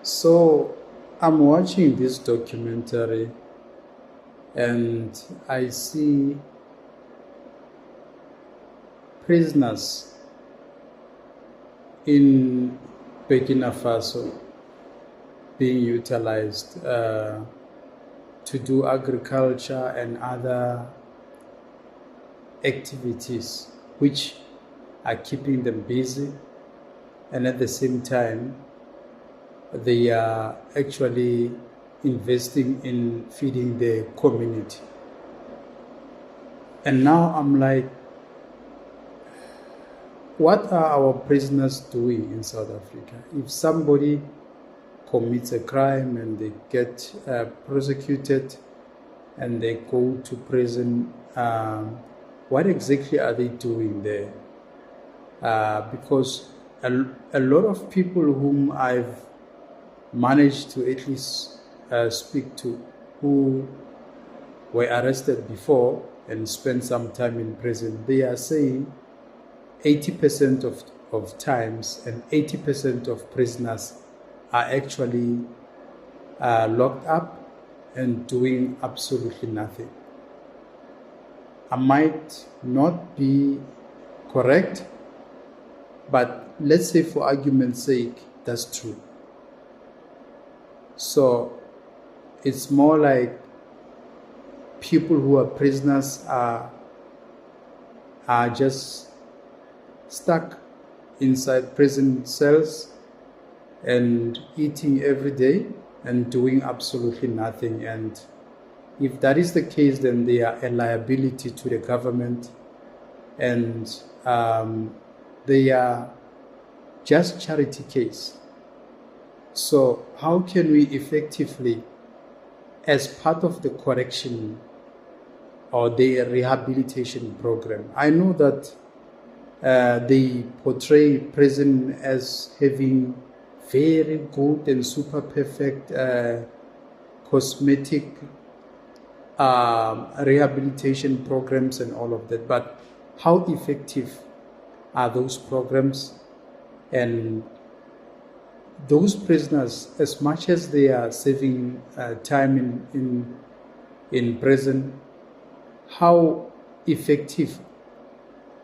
So I'm watching this documentary and I see prisoners in Burkina Faso being utilized to do agriculture and other activities which are keeping them busy, and at the same time they are actually investing in feeding the community. And now I'm like, what are our prisoners doing in South Africa? If somebody commits a crime and they get prosecuted and they go to prison, what exactly are they doing there? Because a lot of people whom I've managed to at least speak to, who were arrested before and spent some time in prison, they are saying 80% of times and 80% of prisoners are actually locked up and doing absolutely nothing. I might not be correct, but let's say for argument's sake, that's true. So it's more like people who are prisoners are just stuck inside prison cells and eating every day and doing absolutely nothing. And if that is the case, then they are a liability to the government, and they are just charity case. So how can we effectively, as part of the correction or the rehabilitation program, I know that they portray prison as having very good and super perfect cosmetic rehabilitation programs and all of that. But how effective are those programs? And those prisoners, as much as they are saving time in prison, how effective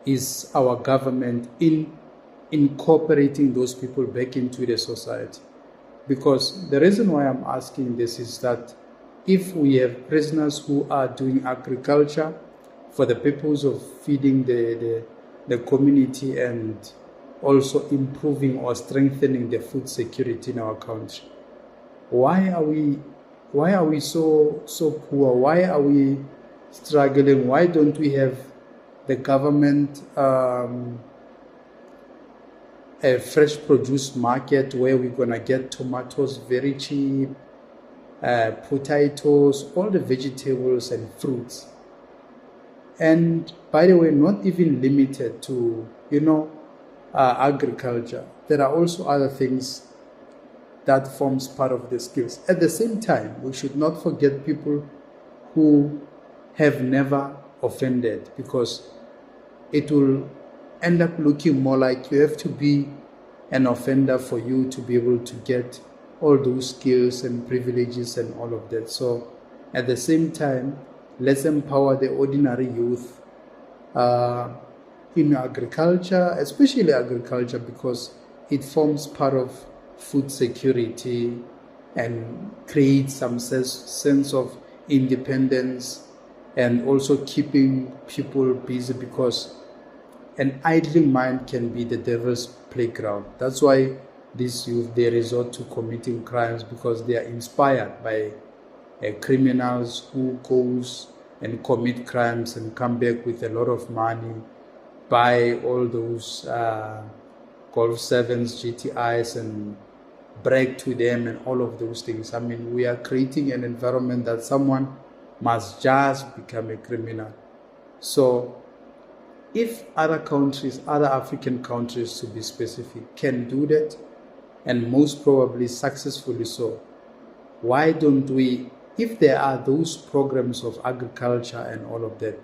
is our government in incorporating those people back into the society? Because the reason why I'm asking this is that if we have prisoners who are doing agriculture for the purpose of feeding the community and also improving or strengthening the food security in our country, why are we so poor? Why are we struggling? Why don't we have the government a fresh produce market where we're gonna get tomatoes very cheap, potatoes, all the vegetables and fruits? And by the way, not even limited to agriculture. There are also other things that forms part of the skills. At the same time, we should not forget people who have never offended, because it will end up looking more like you have to be an offender for you to be able to get all those skills and privileges and all of that. So at the same time, let's empower the ordinary youth in agriculture, especially agriculture, because it forms part of food security and creates some sense of independence, and also keeping people busy, because an idling mind can be the devil's playground. That's why these youth, they resort to committing crimes, because they are inspired by criminals who goes and commit crimes and come back with a lot of money, buy all those Golf 7s, GTIs, and brag to them and all of those things. I mean, we are creating an environment that someone must just become a criminal. So if other countries, other African countries to be specific, can do that, and most probably successfully so, why don't we, if there are those programs of agriculture and all of that,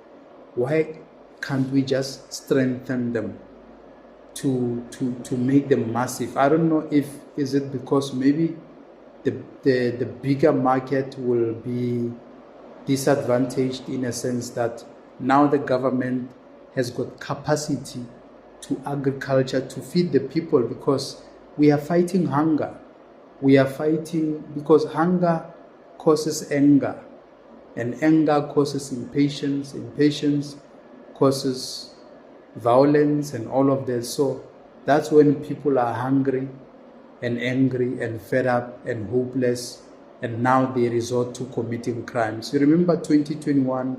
why can't we just strengthen them to make them massive? I don't know if is it because maybe the bigger market will be disadvantaged in a sense that now the government has got capacity to agriculture to feed the people, because we are fighting hunger. We are fighting because hunger causes anger, and anger causes impatience. Impatience causes violence and all of that. So that's when people are hungry and angry and fed up and hopeless, and now they resort to committing crimes. You remember 2021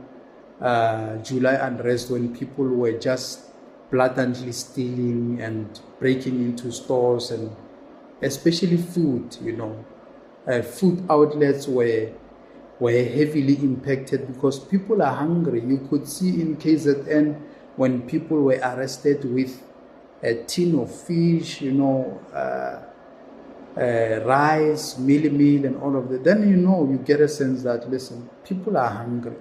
July unrest, when people were just blatantly stealing and breaking into stores, and especially food, food outlets were heavily impacted because people are hungry. You could see in KZN when people were arrested with a tin of fish, rice, meal, and all of that. Then you get a sense that, listen, people are hungry,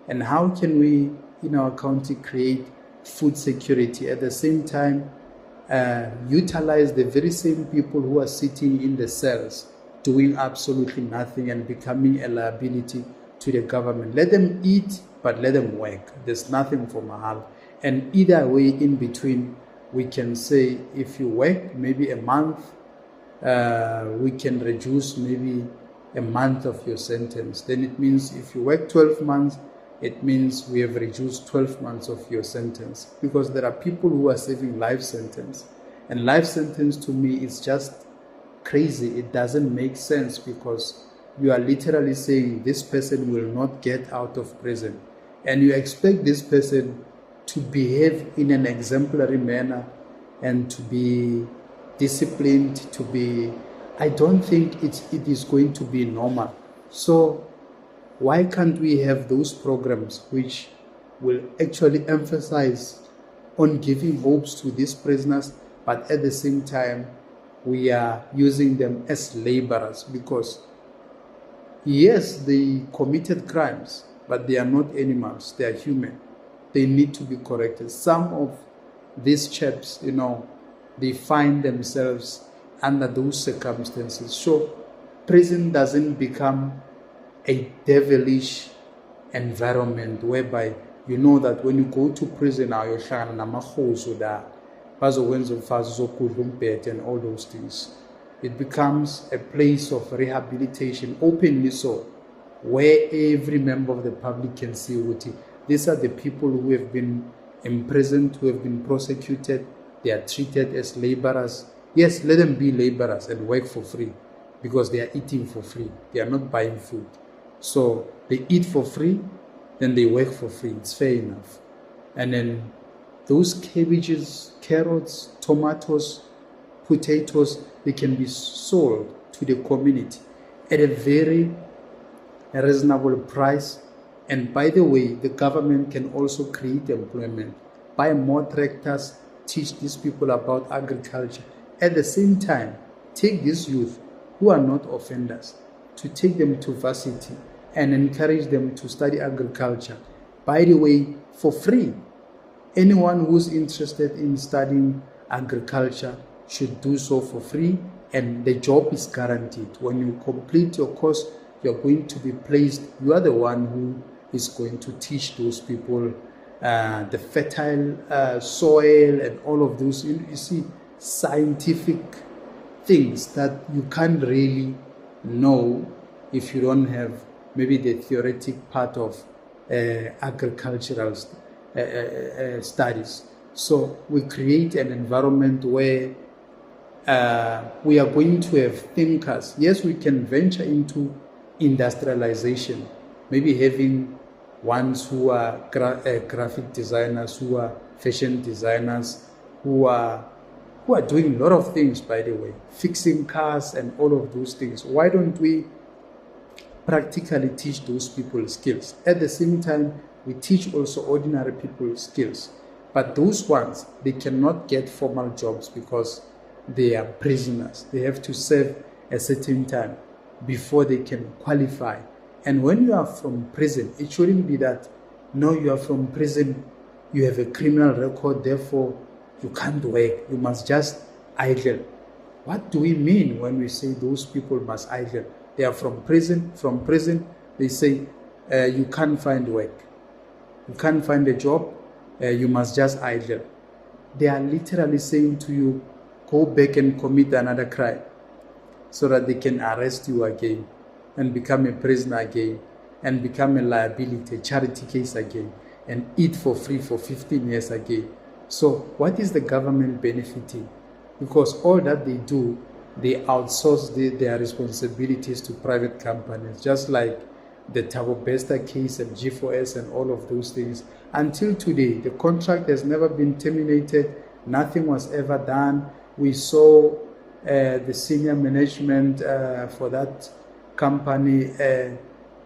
and how can we in our county create food security at the same time utilize the very same people who are sitting in the cells doing absolutely nothing and becoming a liability to the government? Let them eat, but let them work. There's nothing for mahal. And either way in between, we can say, if you work maybe a month, we can reduce maybe a month of your sentence. Then it means if you work 12 months, it means we have reduced 12 months of your sentence, because there are people who are serving life sentence. And life sentence to me is just crazy. It doesn't make sense, because you are literally saying this person will not get out of prison, and you expect this person to behave in an exemplary manner and to be disciplined, to be, I don't think it is going to be normal. So why can't we have those programs which will actually emphasize on giving hopes to these prisoners, but at the same time we are using them as laborers? Because yes, they committed crimes, but they are not animals, they are human. They need to be corrected. Some of these chaps, they find themselves under those circumstances. So prison doesn't become a devilish environment whereby you know that when you go to prison, and all those things, it becomes a place of rehabilitation, openly so, where every member of the public can see what these are the people who have been imprisoned, who have been prosecuted. They are treated as laborers. Yes, let them be laborers and work for free, because they are eating for free. They are not buying food. So they eat for free, then they work for free. It's fair enough. And then those cabbages, carrots, tomatoes, potatoes, they can be sold to the community at a very reasonable price. And by the way, the government can also create employment, buy more tractors, teach these people about agriculture. At the same time, take these youth who are not offenders, to take them to varsity and encourage them to study agriculture. By the way, for free. Anyone who's interested in studying agriculture should do so for free, and the job is guaranteed. When you complete your course, you're going to be placed. You are the one who is going to teach those people the fertile soil and all of those. You see, scientific things that you can't really know if you don't have maybe the theoretic part of agricultural studies. So we create an environment where we are going to have thinkers. Yes, we can venture into industrialization, maybe having ones who are graphic designers, who are fashion designers, who are doing a lot of things, by the way, fixing cars and all of those things. Why don't we practically teach those people skills? At the same time, we teach also ordinary people skills. But those ones, they cannot get formal jobs because they are prisoners. They have to serve a certain time before they can qualify. And when you are from prison, it shouldn't be that, no, you are from prison, you have a criminal record, therefore you can't work, you must just idle. What do we mean when we say those people must idle? They are from prison. From prison, they say you can't find work. You can't find a job. You must just idle. They are literally saying to you, go back and commit another crime so that they can arrest you again and become a prisoner again and become a liability, a charity case again, and eat for free for 15 years again. So what is the government benefiting? Because all that they do, they outsource their responsibilities to private companies, just like the Thabo Bester case and G4S and all of those things. Until today, the contract has never been terminated. Nothing was ever done. We saw the senior management for that company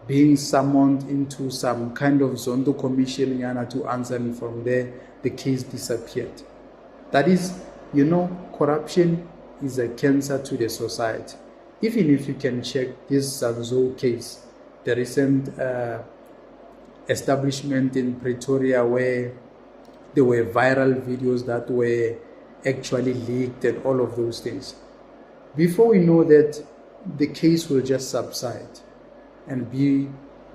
being summoned into some kind of Zondo commission to answer, and from there the case disappeared. That is, corruption is a cancer to the society. Even if you can check this Zanzo case, the recent establishment in Pretoria where there were viral videos that were actually leaked and all of those things. Before we know that, the case will just subside and be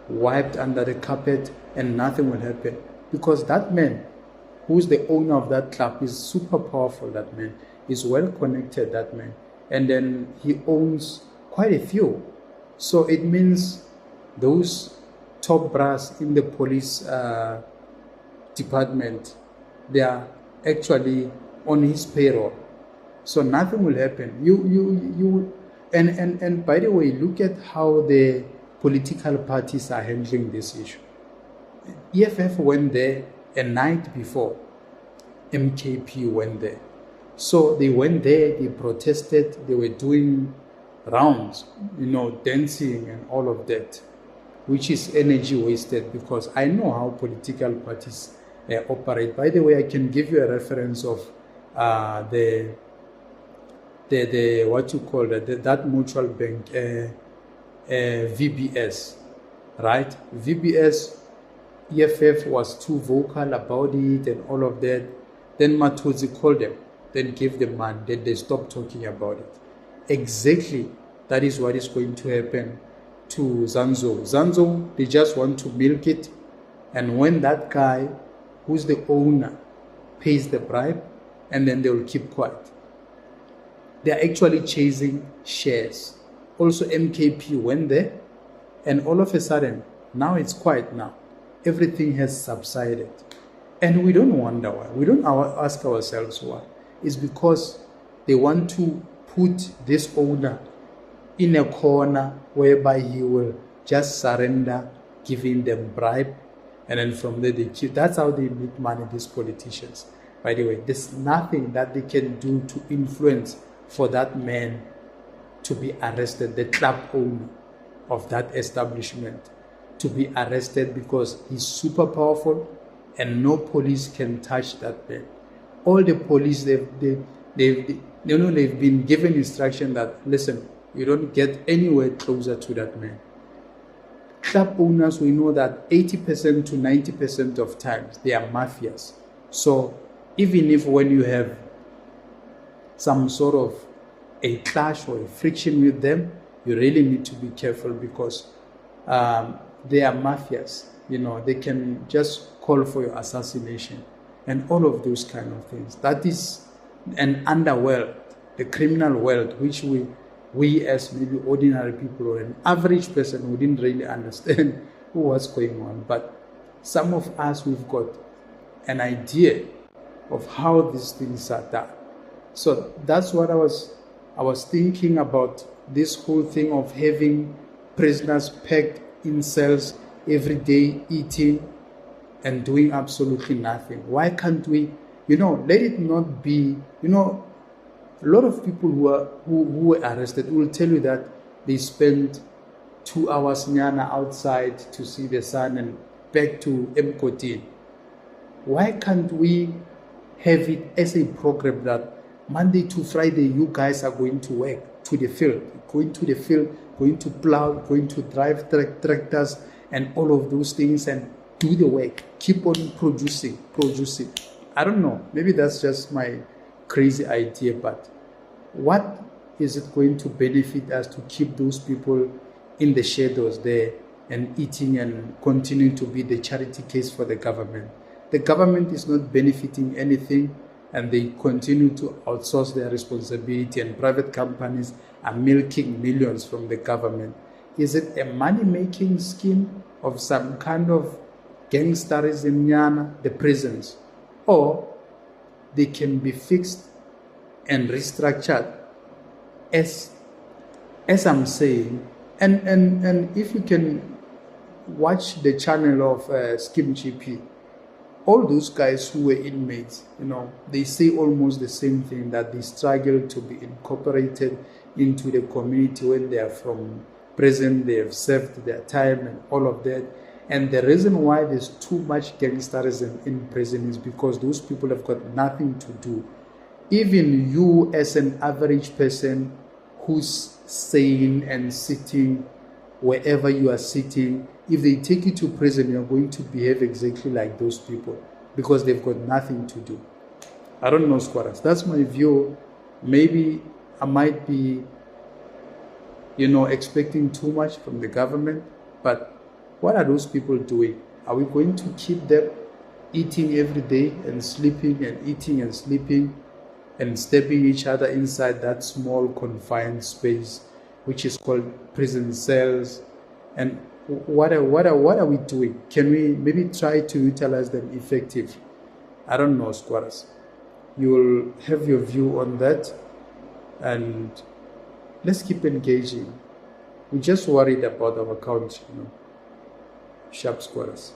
wiped under the carpet and nothing will happen. Because that man, who's the owner of that club, is super powerful, that man. Is well connected, that man. And then he owns quite a few. So it means those top brass in the police department, they are actually on his payroll. So nothing will happen. And by the way, look at how the political parties are handling this issue. EFF went there a night before. MKP went there. So they went there, they protested, they were doing rounds, dancing and all of that, which is energy wasted, because I know how political parties operate. By the way, I can give you a reference of the what you call it, that mutual bank, VBS, right? VBS, EFF was too vocal about it and all of that. Then Matuzi called them, then gave them money, then they stopped talking about it. Exactly, that is what is going to happen to Zanzo. Zanzo, they just want to milk it, and when that guy, who's the owner, pays the bribe, and then they will keep quiet. They are actually chasing shares. Also, MKP went there, and all of a sudden, now it's quiet now. Everything has subsided. And we don't wonder why. We don't ask ourselves why. It's because they want to put this owner in a corner whereby he will just surrender, giving them bribe, and then from there they keep. That's how they make money, these politicians. By the way, there's nothing that they can do to influence for that man to be arrested, the club owner of that establishment, to be arrested, because he's super powerful and no police can touch that man. All the police, they've been given instruction that, listen, you don't get anywhere closer to that man. Club owners, we know that 80% to 90% of times they are mafias. So even if when you have some sort of a clash or a friction with them, you really need to be careful, because they are mafias. They can just call for your assassination and all of those kind of things. That is an underworld, the criminal world, which we as maybe ordinary people or an average person wouldn't really understand what's going on. But some of us, we've got an idea of how these things are done. So that's what I was thinking about, this whole thing of having prisoners packed in cells every day, eating and doing absolutely nothing. Why can't we, let it not be, a lot of people who were arrested will tell you that they spent 2 hours outside to see the sun and back to Mkoti. Why can't we have it as a program that Monday to Friday you guys are going to work, to the field, going to plow, going to drive tractors and all of those things, and do the work, keep on producing. I don't know, maybe that's just my crazy idea, but what is it going to benefit us to keep those people in the shadows there and eating and continuing to be the charity case for the government? The government is not benefiting anything, and they continue to outsource their responsibility, and private companies are milking millions from the government. Is it a money-making scheme of some kind of gangsterism, the prisons? Or they can be fixed and restructured as I'm saying. And if you can watch the channel of Skim GP, all those guys who were inmates, they say almost the same thing, that they struggle to be incorporated into the community when they are from prison, they have served their time and all of that. And the reason why there's too much gangsterism in prison is because those people have got nothing to do. Even you as an average person who's sane and sitting wherever you are sitting, if they take you to prison, you're going to behave exactly like those people because they've got nothing to do. I don't know, squatters. That's my view. Maybe I might be, expecting too much from the government, but what are those people doing? Are we going to keep them eating every day and sleeping and eating and sleeping and stabbing each other inside that small confined space, which is called prison cells? And what are we doing? Can we maybe try to utilize them effectively? I don't know, squatters. You will have your view on that, and let's keep engaging. We're just worried about our country, sharp squatters.